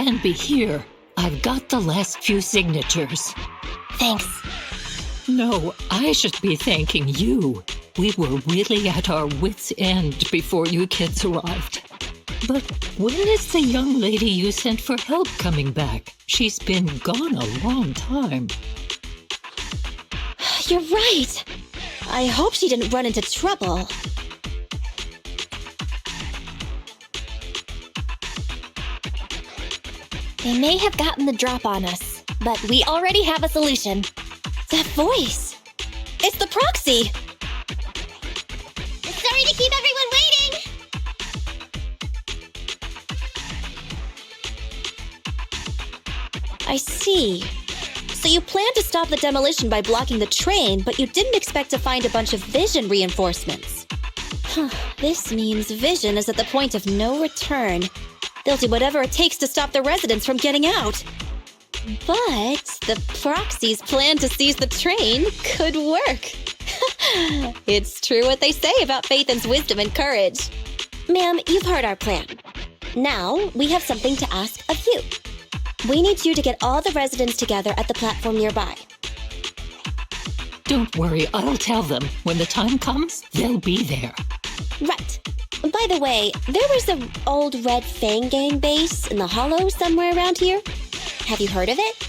And be here. I've got the last few signatures. Thanks. No, I should be thanking you. We were really at our wits' end before you kids arrived. But when is the young lady you sent for help coming back? She's been gone a long time. You're right. I hope she didn't run into trouble. They may have gotten the drop on us, but we already have a solution. That voice! It's the proxy! Sorry to keep everyone waiting! I see. So you planned to stop the demolition by blocking the train, but you didn't expect to find a bunch of vision reinforcements. This means vision is at the point of no return. They'll do whatever it takes to stop the residents from getting out. But the proxy's plan to seize the train could work. It's true what they say about Phaethon's wisdom and courage. Ma'am, you've heard our plan. Now, we have something to ask of you. We need you to get all the residents together at the platform nearby. Don't worry, I'll tell them. When the time comes, they'll be there. Right. By the way, there was an old Red Fang Gang base in the hollow somewhere around here. Have you heard of it?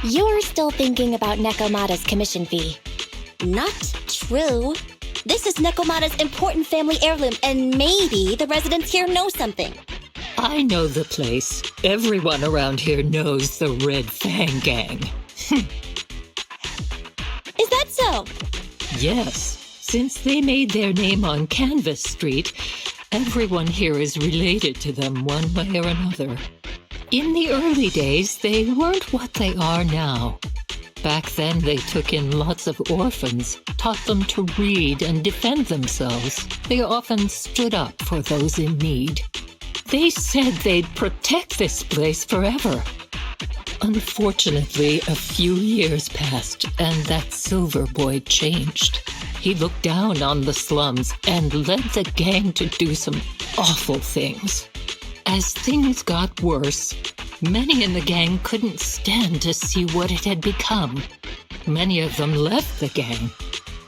You're still thinking about Nekomata's commission fee. Not true. This is Nekomata's important family heirloom, and maybe the residents here know something. I know the place. Everyone around here knows the Red Fang Gang. Is that so? Yes. Since they made their name on Canvas Street, everyone here is related to them one way or another. In the early days, they weren't what they are now. Back then, they took in lots of orphans, taught them to read and defend themselves. They often stood up for those in need. They said they'd protect this place forever. Unfortunately, a few years passed, and that Silver Boy changed. He looked down on the slums and led the gang to do some awful things. As things got worse, many in the gang couldn't stand to see what it had become. Many of them left the gang.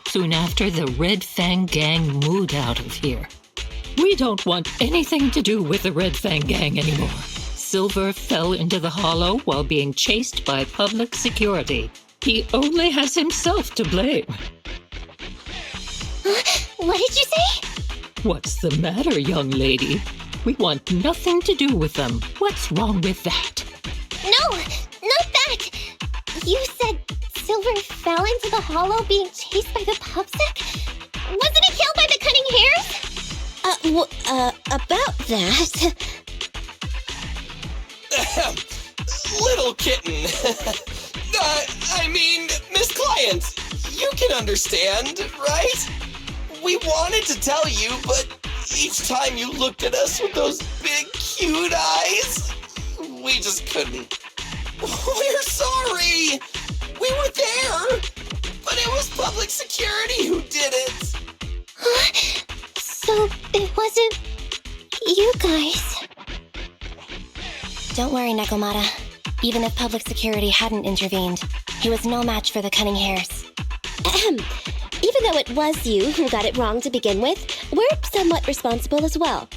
Soon after, the Red Fang Gang moved out of here. We don't want anything to do with the Red Fang Gang anymore. Silver fell into the hollow while being chased by public security. He only has himself to blame. What did you say? What's the matter, young lady? We want nothing to do with them. What's wrong with that? No, not that! You said Silver fell into the hollow being chased by the pubsec? Wasn't he killed by the cunning hares? About that... Little kitten. I mean, Miss Client, you can understand, right? We wanted to tell you, but each time you looked at us with those big, cute eyes, we just couldn't. We're sorry. We were there, but it was public security who did it. So it wasn't you guys. Don't worry, Nekomata. Even if public security hadn't intervened, he was no match for the cunning hares. Even though it was you who got it wrong to begin with, we're somewhat responsible as well.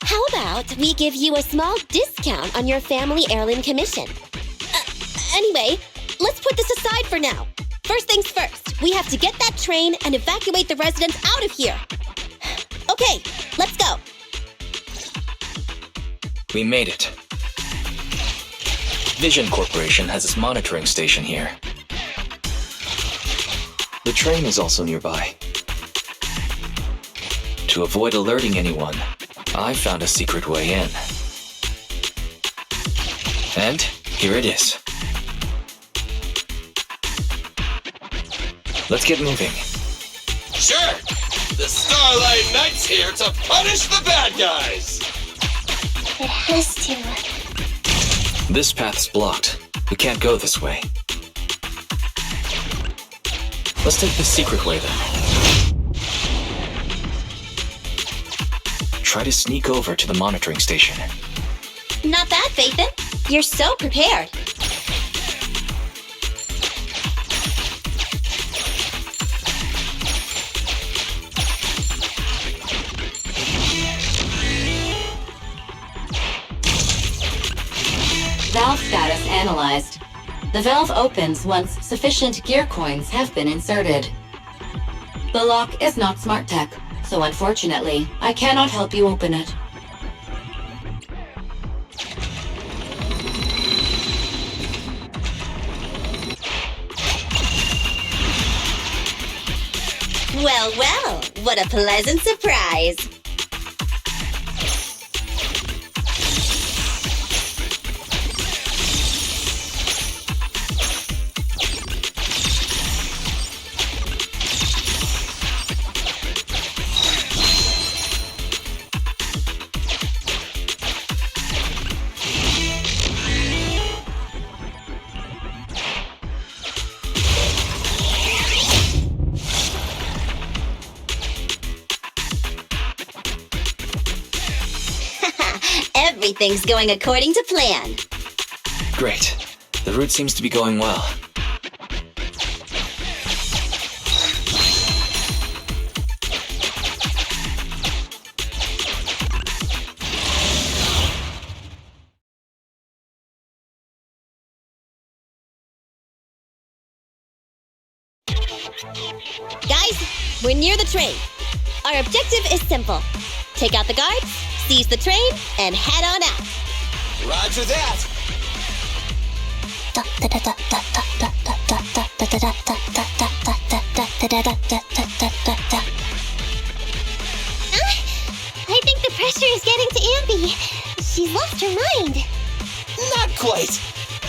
How about we give you a small discount on your family heirloom commission? Anyway, let's put this aside for now. First things first, we have to get that train and evacuate the residents out of here. Okay, let's go. We made it. Vision Corporation has its monitoring station here. The train is also nearby. To avoid alerting anyone, I found a secret way in. And here it is. Let's get moving. Sure! The Starlight Knight's here to punish the bad guys! It has to. This path's blocked. We can't go this way. Let's take the secret way then. try to sneak over to the monitoring station. Not bad, Phaethon. You're so prepared. Valve status analyzed. The valve opens once sufficient gear coins have been inserted. The lock is not smart tech, so unfortunately, I cannot help you open it. Well, well, what a pleasant surprise. Everything's going according to plan. Great. The route seems to be going well. Guys, we're near the train. Our objective is simple. Take out the guards, seize the train, and head on out. Roger that. I think the pressure is getting to Ambi. She's lost her mind. Not quite.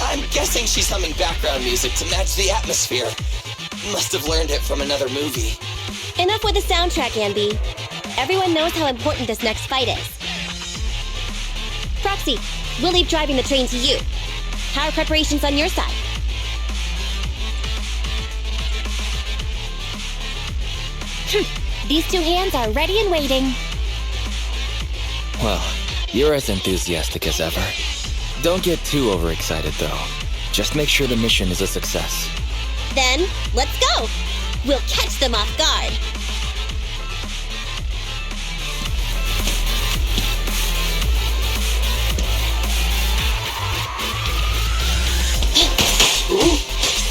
I'm guessing she's humming background music to match the atmosphere. Must have learned it from another movie. Enough with the soundtrack, Ambi. Everyone knows how important this next fight is. Proxy, we'll leave driving the train to you. How are preparations on your side? These two hands are ready and waiting. Well, you're as enthusiastic as ever. Don't get too overexcited, though. Just make sure the mission is a success. Then, let's go! We'll catch them off guard.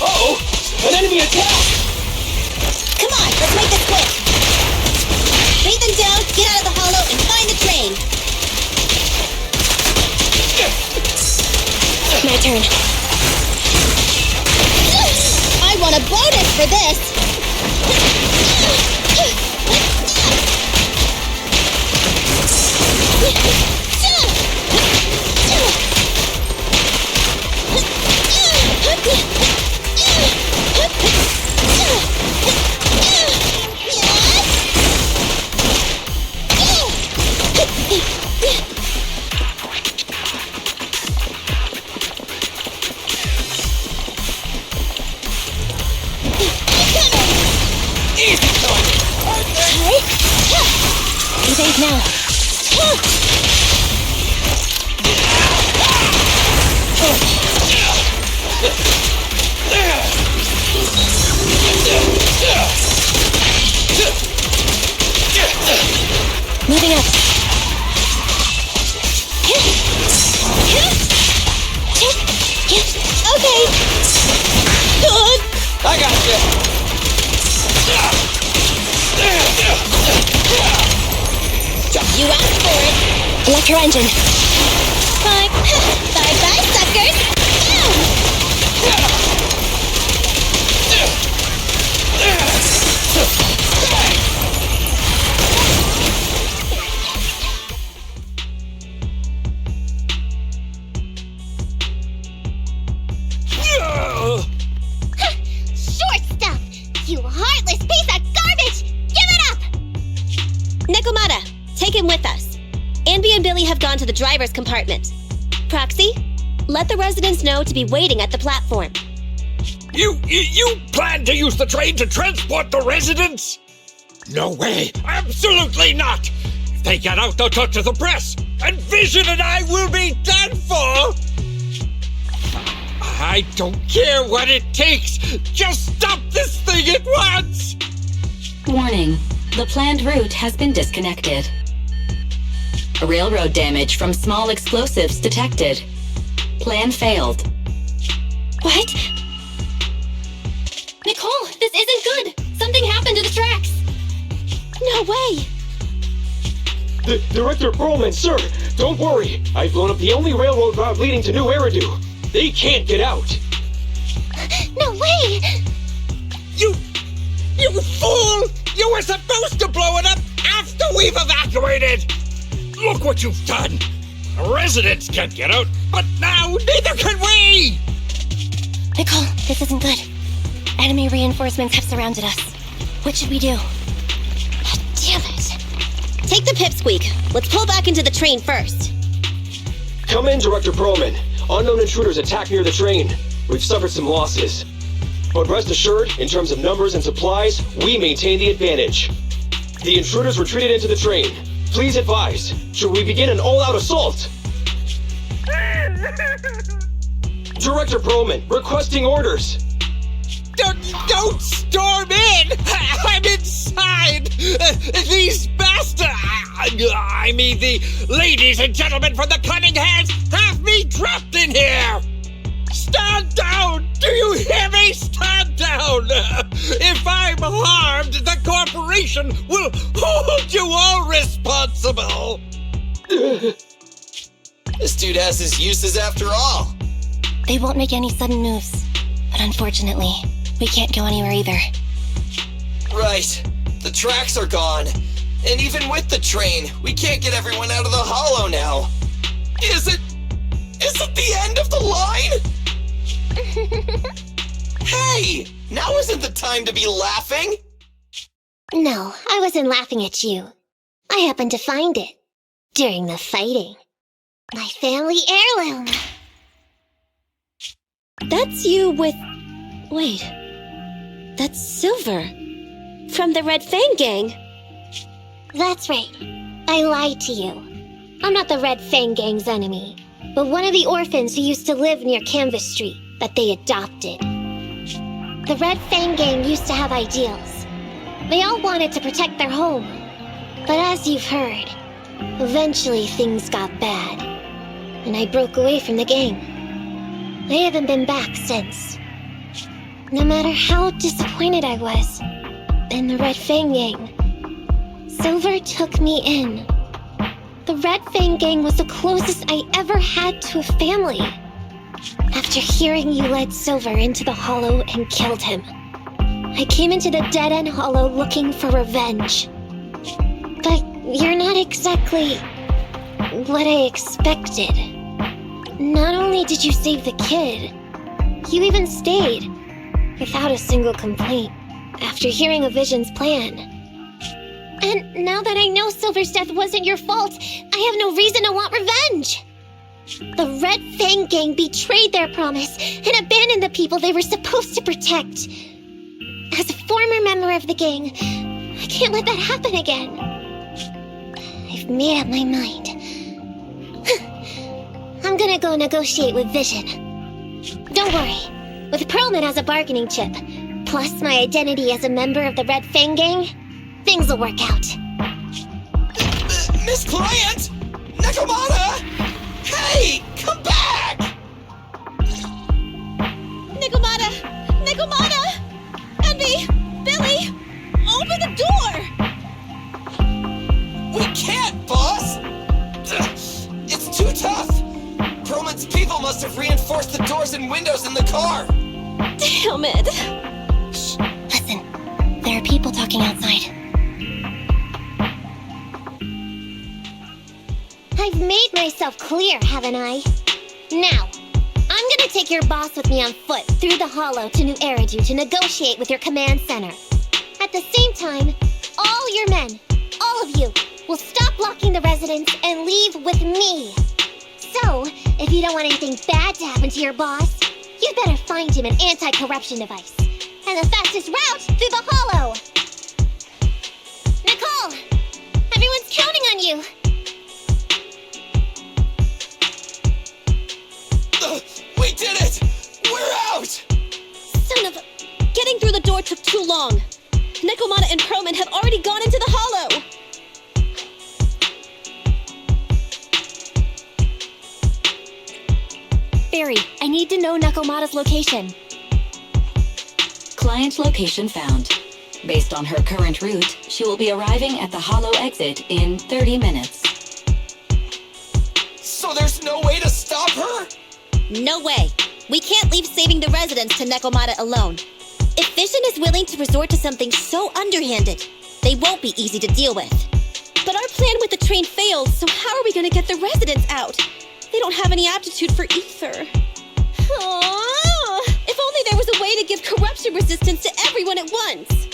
Uh-oh! An enemy attack! Come on, let's make this quick! Phaethon down, get out of the hollow, and find the train! My turn. I want a bonus for this! Evade now. Moving up. Okay. Good. I got you. You asked for it. Electro engine. Bye. Bye-bye, suckers. Short stuff! You heartless piece of garbage! Give it up! Nekomata, take him with us. Ambi and Billy have gone to the driver's compartment. Proxy, let the residents know to be waiting at the platform. You plan to use the train to transport the residents? No way! Absolutely not! they get Octo to the press, and Vision and I will be done for! I don't care what it takes! Just stop this thing at once! Warning. The planned route has been disconnected. Railroad damage from small explosives detected. Plan failed. What? Nicole, this isn't good! Something happened to the tracks! No way! Director Perlman, sir, don't worry. I've blown up the only railroad route leading to New Eridu. They can't get out. No way! You fool! You were supposed to blow it up after we've evacuated! Look what you've done! Residents can't get out, but now neither can we! Nicole, this isn't good. Enemy reinforcements have surrounded us. What should we do? Damn it. Take the pipsqueak. Let's pull back into the train first. Come in, Director Perlman. Unknown intruders attack near the train. We've suffered some losses. But rest assured, in terms of numbers and supplies, we maintain the advantage. The intruders retreated into the train. Please advise, should we begin an all-out assault? Director Perlman, requesting orders. Don't storm in! I'm inside! These bastards! I mean, the ladies and gentlemen from the Cunning Hands have me trapped in here! Stand down! Do you hear me? Stand down! If I'm harmed, the corporation will hold you all responsible! This dude has his uses after all. They won't make any sudden moves. But unfortunately, we can't go anywhere either. Right. The tracks are gone. And even with the train, we can't get everyone out of the hollow now. Is it the end of the line? Hey! Now isn't the time to be laughing! No, I wasn't laughing at you. I happened to find it. During the fighting. My family heirloom. That's you with... Wait. That's Silver. From the Red Fang Gang. That's right. I lied to you. I'm not the Red Fang Gang's enemy, but one of the orphans who used to live near Canvas Street that they adopted. The Red Fang Gang used to have ideals. They all wanted to protect their home. But as you've heard, eventually things got bad, and I broke away from the gang. I haven't been back since. No matter how disappointed I was in the Red Fang Gang, Silver took me in. The Red Fang Gang was the closest I ever had to a family. After hearing you led Silver into the hollow and killed him, I came into the dead-end hollow looking for revenge. But you're not exactly what I expected. Not only did you save the kid, you even stayed, without a single complaint, after hearing of Vision's plan. And now that I know Silver's death wasn't your fault, I have no reason to want revenge! The Red Fang Gang betrayed their promise and abandoned the people they were supposed to protect. As a former member of the gang, I can't let that happen again. I've made up my mind. I'm gonna go negotiate with Vision. Don't worry. With Perlman as a bargaining chip, plus my identity as a member of the Red Fang Gang, things will work out. Miss Client! Nakamata! Hey! Come back! Nikomata! Nikomata! Envy! Billy! Open the door! We can't, boss! It's too tough! Perlman's people must have reinforced the doors and windows in the car! Damn it! Shh, listen. There are people talking outside. I've made myself clear, haven't I? Now, I'm gonna take your boss with me on foot through the hollow to New Eridu to negotiate with your command center. At the same time, all your men, all of you, will stop blocking the residents and leave with me. So, if you don't want anything bad to happen to your boss, you'd better find him an anti-corruption device. And the fastest route through the hollow! Nicole! Everyone's counting on you. We did it! We're out! Son of a... Getting through the door took too long. Nekomata and Proman have already gone into the hollow. Barry, I need to know Nekomata's location. Client location found. Based on her current route, she will be arriving at the hollow exit in 30 minutes. So there's no way to stop her? No way. We can't leave saving the residents to Nekomata alone. If Vision is willing to resort to something so underhanded, they won't be easy to deal with. But our plan with the train failed, so how are we going to get the residents out? They don't have any aptitude for ether. Aww. If only there was a way to give corruption resistance to everyone at once.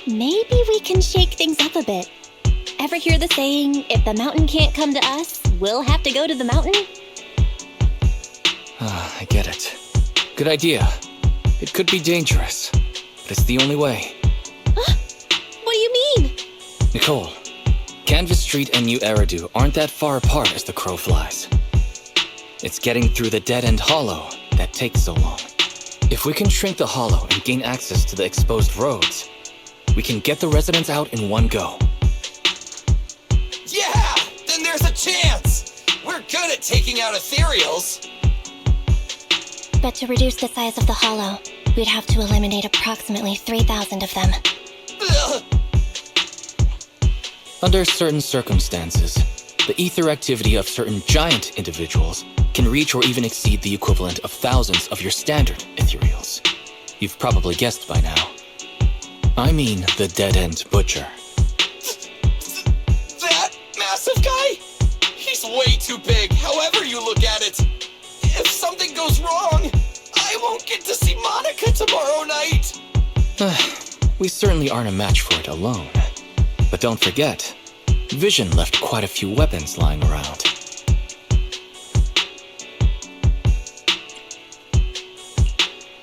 Maybe we can shake things up a bit. Ever hear the saying, if the mountain can't come to us, we'll have to go to the mountain? I get it. Good idea. It could be dangerous, but it's the only way. Huh? What do you mean? Nicole, Canvas Street and New Eridu aren't that far apart as the crow flies. It's getting through the dead-end hollow that takes so long. If we can shrink the hollow and gain access to the exposed roads, we can get the residents out in one go. Yeah! Then there's a chance! We're good at taking out ethereals. But to reduce the size of the hollow, we'd have to eliminate approximately 3,000 of them. Ugh. Under certain circumstances, the ether activity of certain giant individuals can reach or even exceed the equivalent of thousands of your standard ethereals. You've probably guessed by now. I mean the dead-end butcher. That massive guy? He's way too big, however you look at it. If something goes wrong, I won't get to see Monica tomorrow night. We certainly aren't a match for it alone. But don't forget, Vision left quite a few weapons lying around.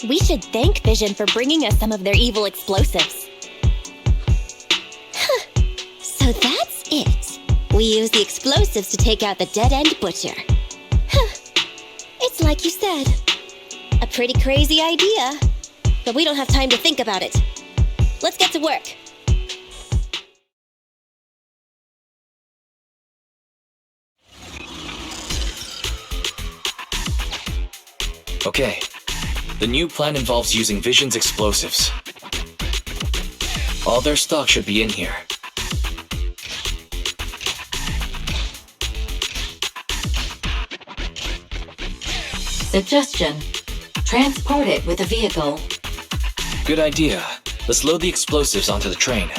We should thank Vision for bringing us some of their evil explosives. So that's it. We use the explosives to take out the dead-end butcher. It's like you said. A pretty crazy idea. But we don't have time to think about it. Let's get to work. Okay. The new plan involves using Vision's explosives. All their stock should be in here. Suggestion. Transport it with a vehicle. Good idea. Let's load the explosives onto the train.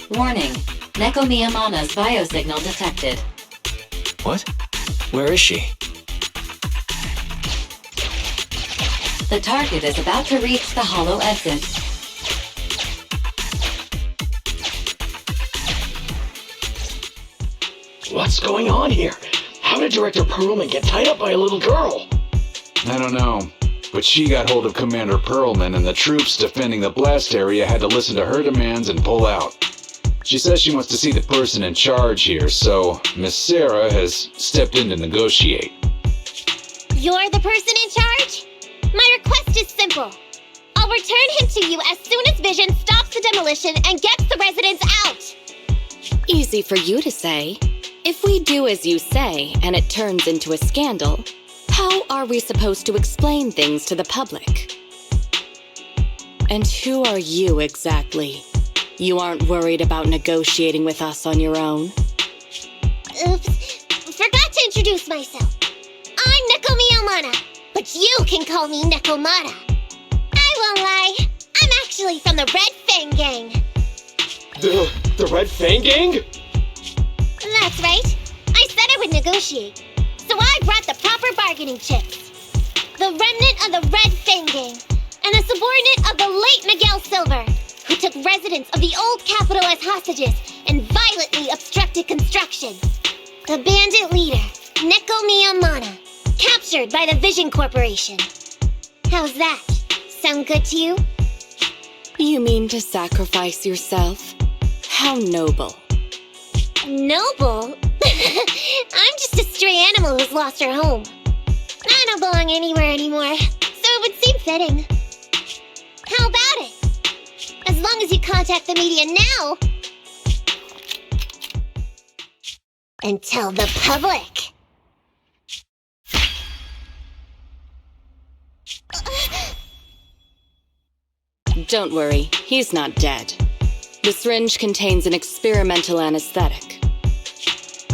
Warning. Neko Miyamana's biosignal detected. What? Where is she? The target is about to reach the hollow exit. What's going on here? How did Director Perlman get tied up by a little girl? I don't know, but she got hold of Commander Perlman, and the troops defending the blast area had to listen to her demands and pull out. She says she wants to see the person in charge here, so Miss Sarah has stepped in to negotiate. You're the person in charge? My request is simple. I'll return him to you as soon as Vision stops the demolition and gets the residents out. Easy for you to say. If we do as you say and it turns into a scandal, how are we supposed to explain things to the public? And who are you exactly? You aren't worried about negotiating with us on your own? Oops, forgot to introduce myself. I'm Neko Miyamana, but you can call me Nekomata. I won't lie, I'm actually from the Red Fang Gang. The Red Fang Gang? That's right. I said I would negotiate, so I brought the proper bargaining chips. The remnant of the Red Fang Gang, and a subordinate of the late Miguel Silver, who took residents of the old capital as hostages and violently obstructed construction. The bandit leader, Neko Miyamana, captured by the Vision Corporation. How's that? Sound good to you? You mean to sacrifice yourself? How noble. Noble? I'm just a stray animal who's lost her home. I don't belong anywhere anymore, so it would seem fitting. How about it? As long as you contact the media now and tell the public. Don't worry, he's not dead. The syringe contains an experimental anesthetic.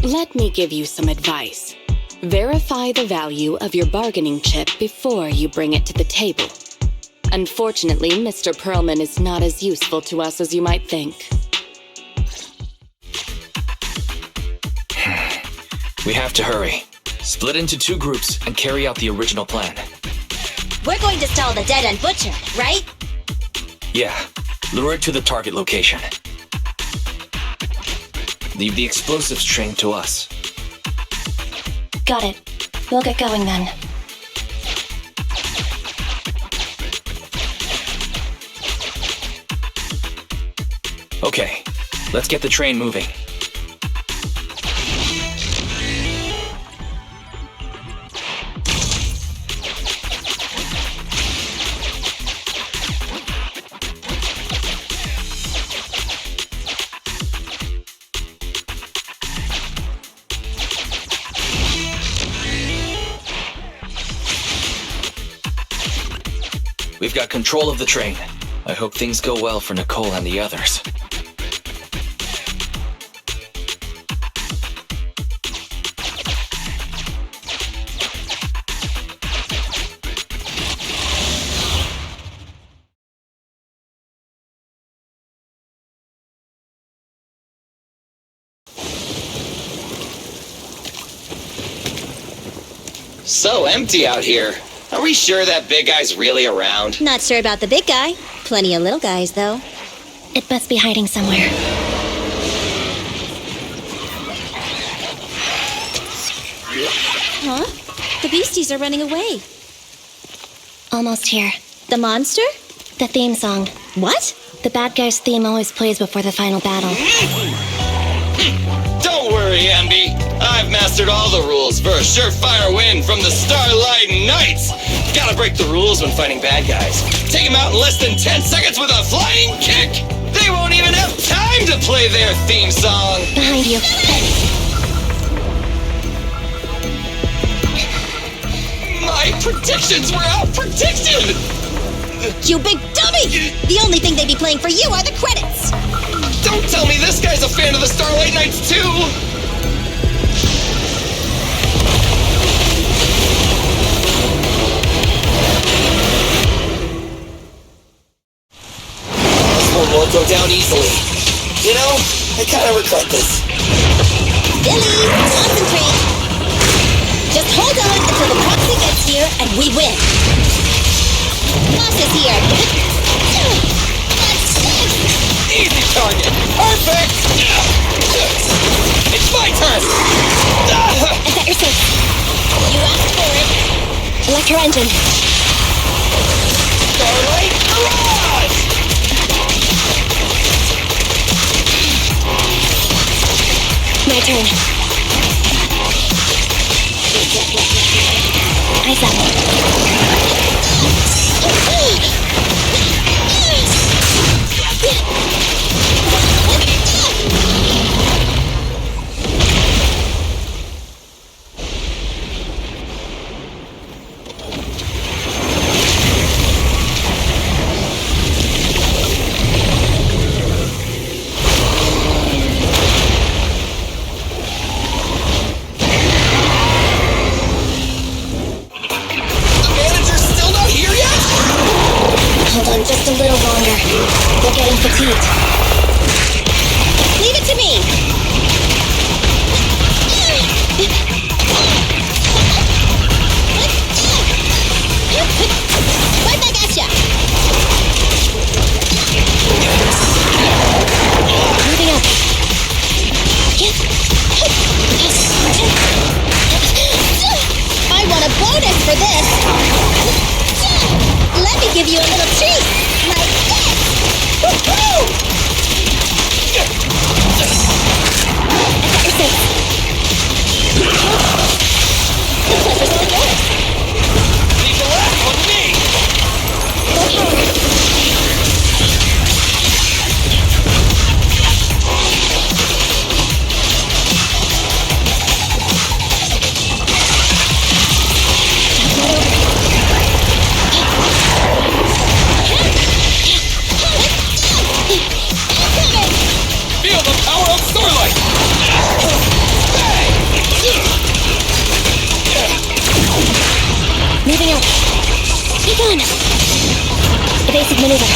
Let me give you some advice. Verify the value of your bargaining chip before you bring it to the table. Unfortunately, Mr. Perlman is not as useful to us as you might think. We have to hurry. Split into 2 groups and carry out the original plan. We're going to stall the Dead End Butcher, right? Yeah, lure it to the target location. Leave the explosives train to us. Got it. We'll get going then. Okay, let's get the train moving. We've got control of the train. I hope things go well for Nicole and the others. So empty out here. Are we sure that big guy's really around? Not sure about the big guy. Plenty of little guys, though. It must be hiding somewhere. Huh? The beasties are running away. Almost here. The monster? The theme song. What? The bad guy's theme always plays before the final battle. Don't worry, Ambi. I've mastered all the rules for a surefire win from the Starlight Knights. Gotta break the rules when fighting bad guys. Take them out in less than 10 seconds with a flying kick. They won't even have time to play their theme song. Behind you. My predictions were out-predicted! You big dummy! The only thing they'd be playing for you are the credits! Don't tell me this guy's a fan of the Starlight Knights too! This one won't go down easily. You know, I kind of regret this. Billy, concentrate. Just hold on until the proxy gets here and we win. Boss is here. Easy target. Perfect. It's my turn. Is that your safe? You asked for it. Electro engine. Starlight Barrage! My turn. Eyes up. Hold on just a little longer. We're getting fatigued. Leave it to me. Right back at ya. Moving up. I want a bonus for this. Let me give you a little treat, like this! Woohoo! The pleasure's all yours. Leave the last one to me. Go power. Feel the power of Starlight! Moving up. Keep on. Evasive maneuver.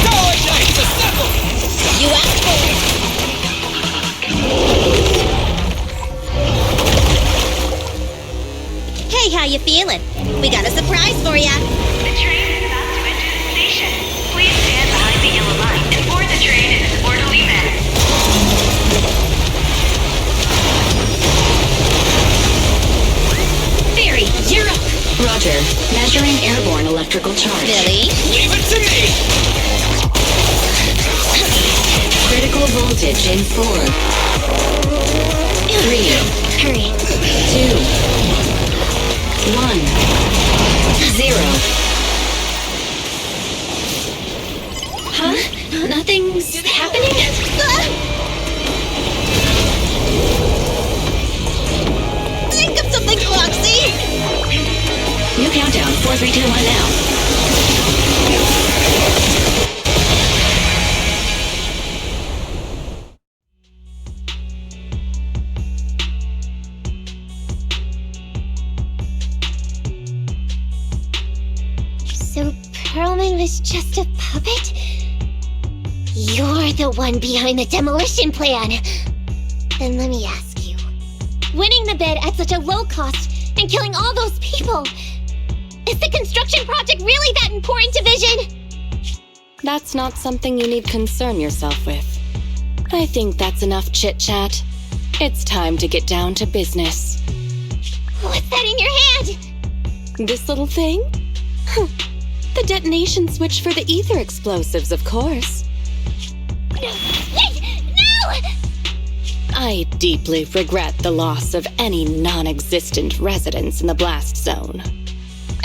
Starlight Knights, assemble! You asked for it. Hey, how you feeling? We got a surprise for ya. The train is about to enter the station. Please stand behind the yellow line and board the train in an orderly manner. Theory, you're up. Roger. Measuring airborne electrical charge. Billy? Leave it to me! Critical voltage in 4, 3, Hurry. 2, 1, 0. Huh? Nothing's happening? Think of something, Foxy! New countdown, 4, 3, 2, 1 now. So Perlman was just a puppet? You're the one behind the demolition plan. Then let me ask you. Winning the bid at such a low cost and killing all those people, is the construction project really that important to Vision? That's not something you need concern yourself with. I think that's enough chit-chat. It's time to get down to business. What's that in your hand? This little thing? The detonation switch for the ether explosives, of course. No, wait! No! I deeply regret the loss of any non-existent residents in the blast zone.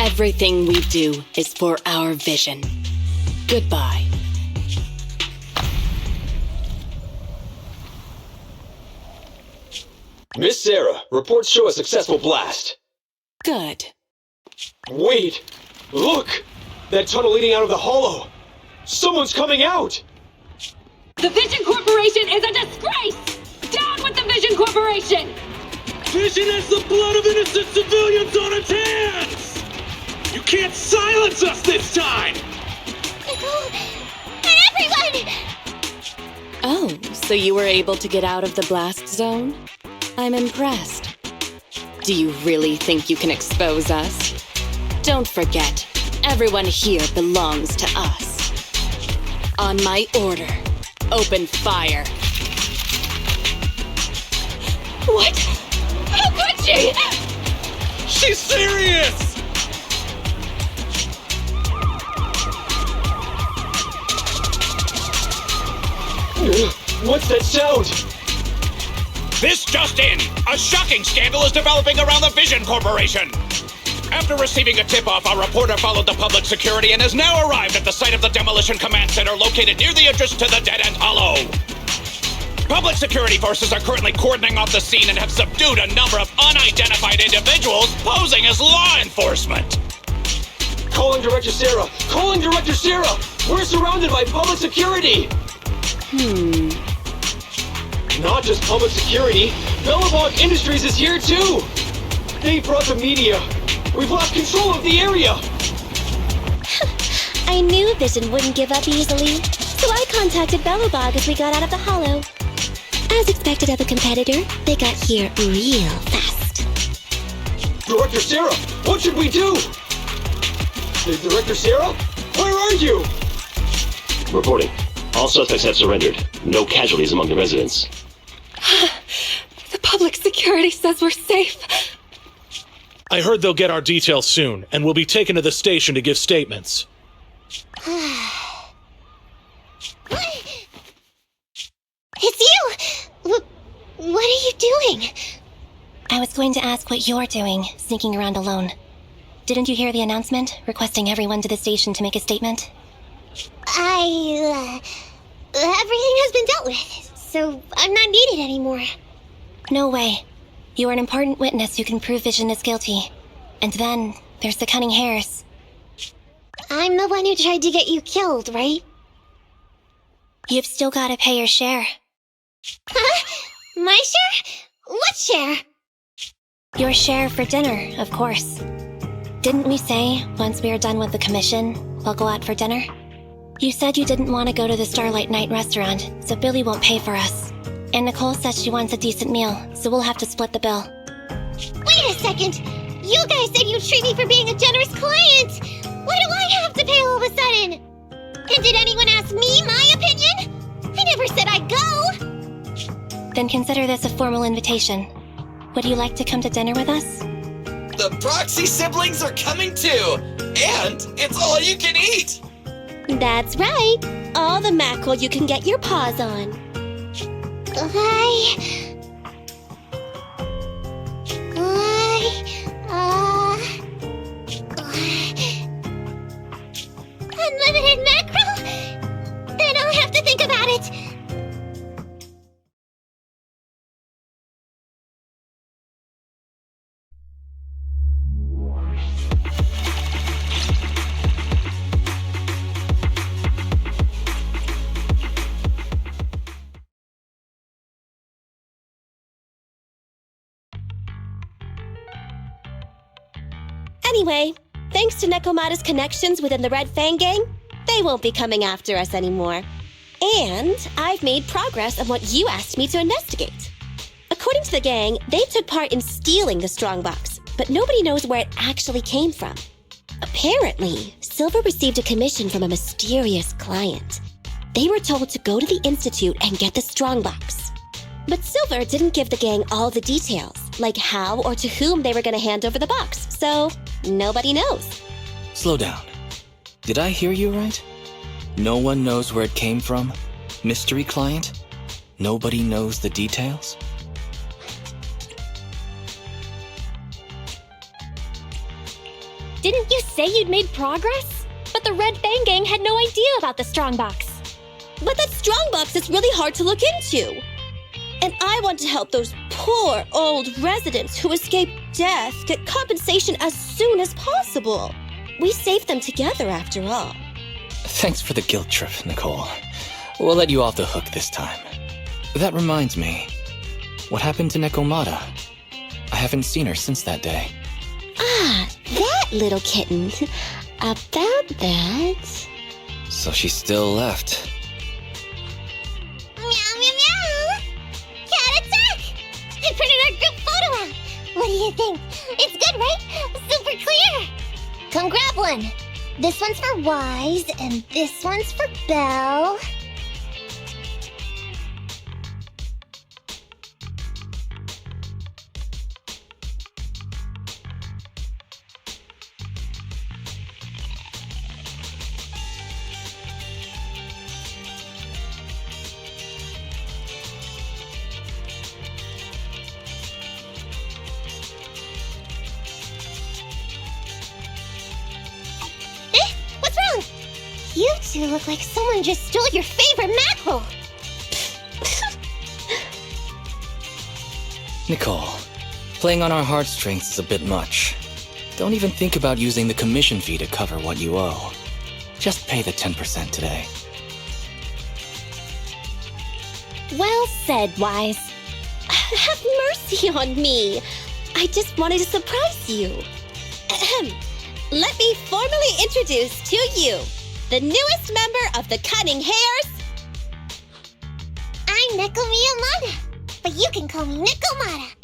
Everything we do is for our vision. Goodbye. Miss Sarah, reports show a successful blast. Good. Wait! Look! That tunnel leading out of the hollow! Someone's coming out! The Vision Corporation is a disgrace! Down with the Vision Corporation! Vision has the blood of innocent civilians on its hands! You can't silence us this time! Nicole, So you were able to get out of the blast zone? I'm impressed. Do you really think you can expose us? Don't forget, everyone here belongs to us. On my order, open fire. What? How could she? She's serious! What's that sound? This just in! A shocking scandal is developing around the Vision Corporation! After receiving a tip-off, our reporter followed the public security and has now arrived at the site of the Demolition Command Center located near the entrance to the Dead End Hollow. Public security forces are currently cordoning off the scene and have subdued a number of unidentified individuals posing as law enforcement. Calling Director Sarah! Calling Director Sarah! We're surrounded by public security! Not just public security, Bellabog Industries is here too! They brought the media! We've lost control of the area! I knew Vision wouldn't give up easily, so I contacted Bellabog as we got out of the hollow. As expected of a competitor, they got here real fast. Director Sarah, what should we do? Director Sarah? Where are you? Reporting. All suspects have surrendered. No casualties among the residents. The public security says we're safe. I heard they'll get our details soon, and we'll be taken to the station to give statements. It's you! What are you doing? I was going to ask what you're doing, sneaking around alone. Didn't you hear the announcement, requesting everyone to the station to make a statement? Everything has been dealt with, so I'm not needed anymore. No way. You are an important witness who can prove Vision is guilty. And then, there's the cunning hares. I'm the one who tried to get you killed, right? You've still gotta pay your share. Huh? My share? What share? Your share for dinner, of course. Didn't we say, once we are done with the commission, we'll go out for dinner? You said you didn't want to go to the Starlight Night restaurant, so Billy won't pay for us. And Nicole says she wants a decent meal, so we'll have to split the bill. Wait a second! You guys said you'd treat me for being a generous client! Why do I have to pay all of a sudden? And did anyone ask me my opinion? I never said I'd go! Then consider this a formal invitation. Would you like to come to dinner with us? The Proxy siblings are coming too! And it's all you can eat! That's right! All the mackerel you can get your paws on. Unlimited mackerel? Then I'll have to think about it. Anyway, thanks to Nekomata's connections within the Red Fang Gang, they won't be coming after us anymore. And I've made progress on what you asked me to investigate. According to the gang, they took part in stealing the strongbox, but nobody knows where it actually came from. Apparently, Silver received a commission from a mysterious client. They were told to go to the Institute and get the strongbox. But Silver didn't give the gang all the details, like how or to whom they were going to hand over the box, so nobody knows. Slow down. Did I hear you right? No one knows where it came from? Mystery client? Nobody knows the details? Didn't you say you'd made progress? But the Red Fang Gang had no idea about the strongbox. But that strongbox is really hard to look into. And I want to help those poor old residents who escaped death get compensation as soon as possible. We saved them together after all. Thanks for the guilt trip, Nicole. We'll let you off the hook this time. That reminds me. What happened to Nekomata? I haven't seen her since that day. Ah, that little kitten. About that... So she still left. Meow, meow, meow! What do you think? It's good, right? Super clear! Come grab one. This one's for Wise, and this one's for Belle. You two look like someone just stole your favorite mackerel! Nicole, playing on our heartstrings is a bit much. Don't even think about using the commission fee to cover what you owe. Just pay the 10% today. Well said, Wise. Have mercy on me. I just wanted to surprise you. Ahem. Let me formally introduce to you the newest member of the Cunning Hares. I'm Neko Miyamada, but you can call me Nekomata.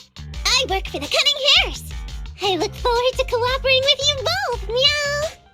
I work for the Cunning Hares. I look forward to cooperating with you both, meow!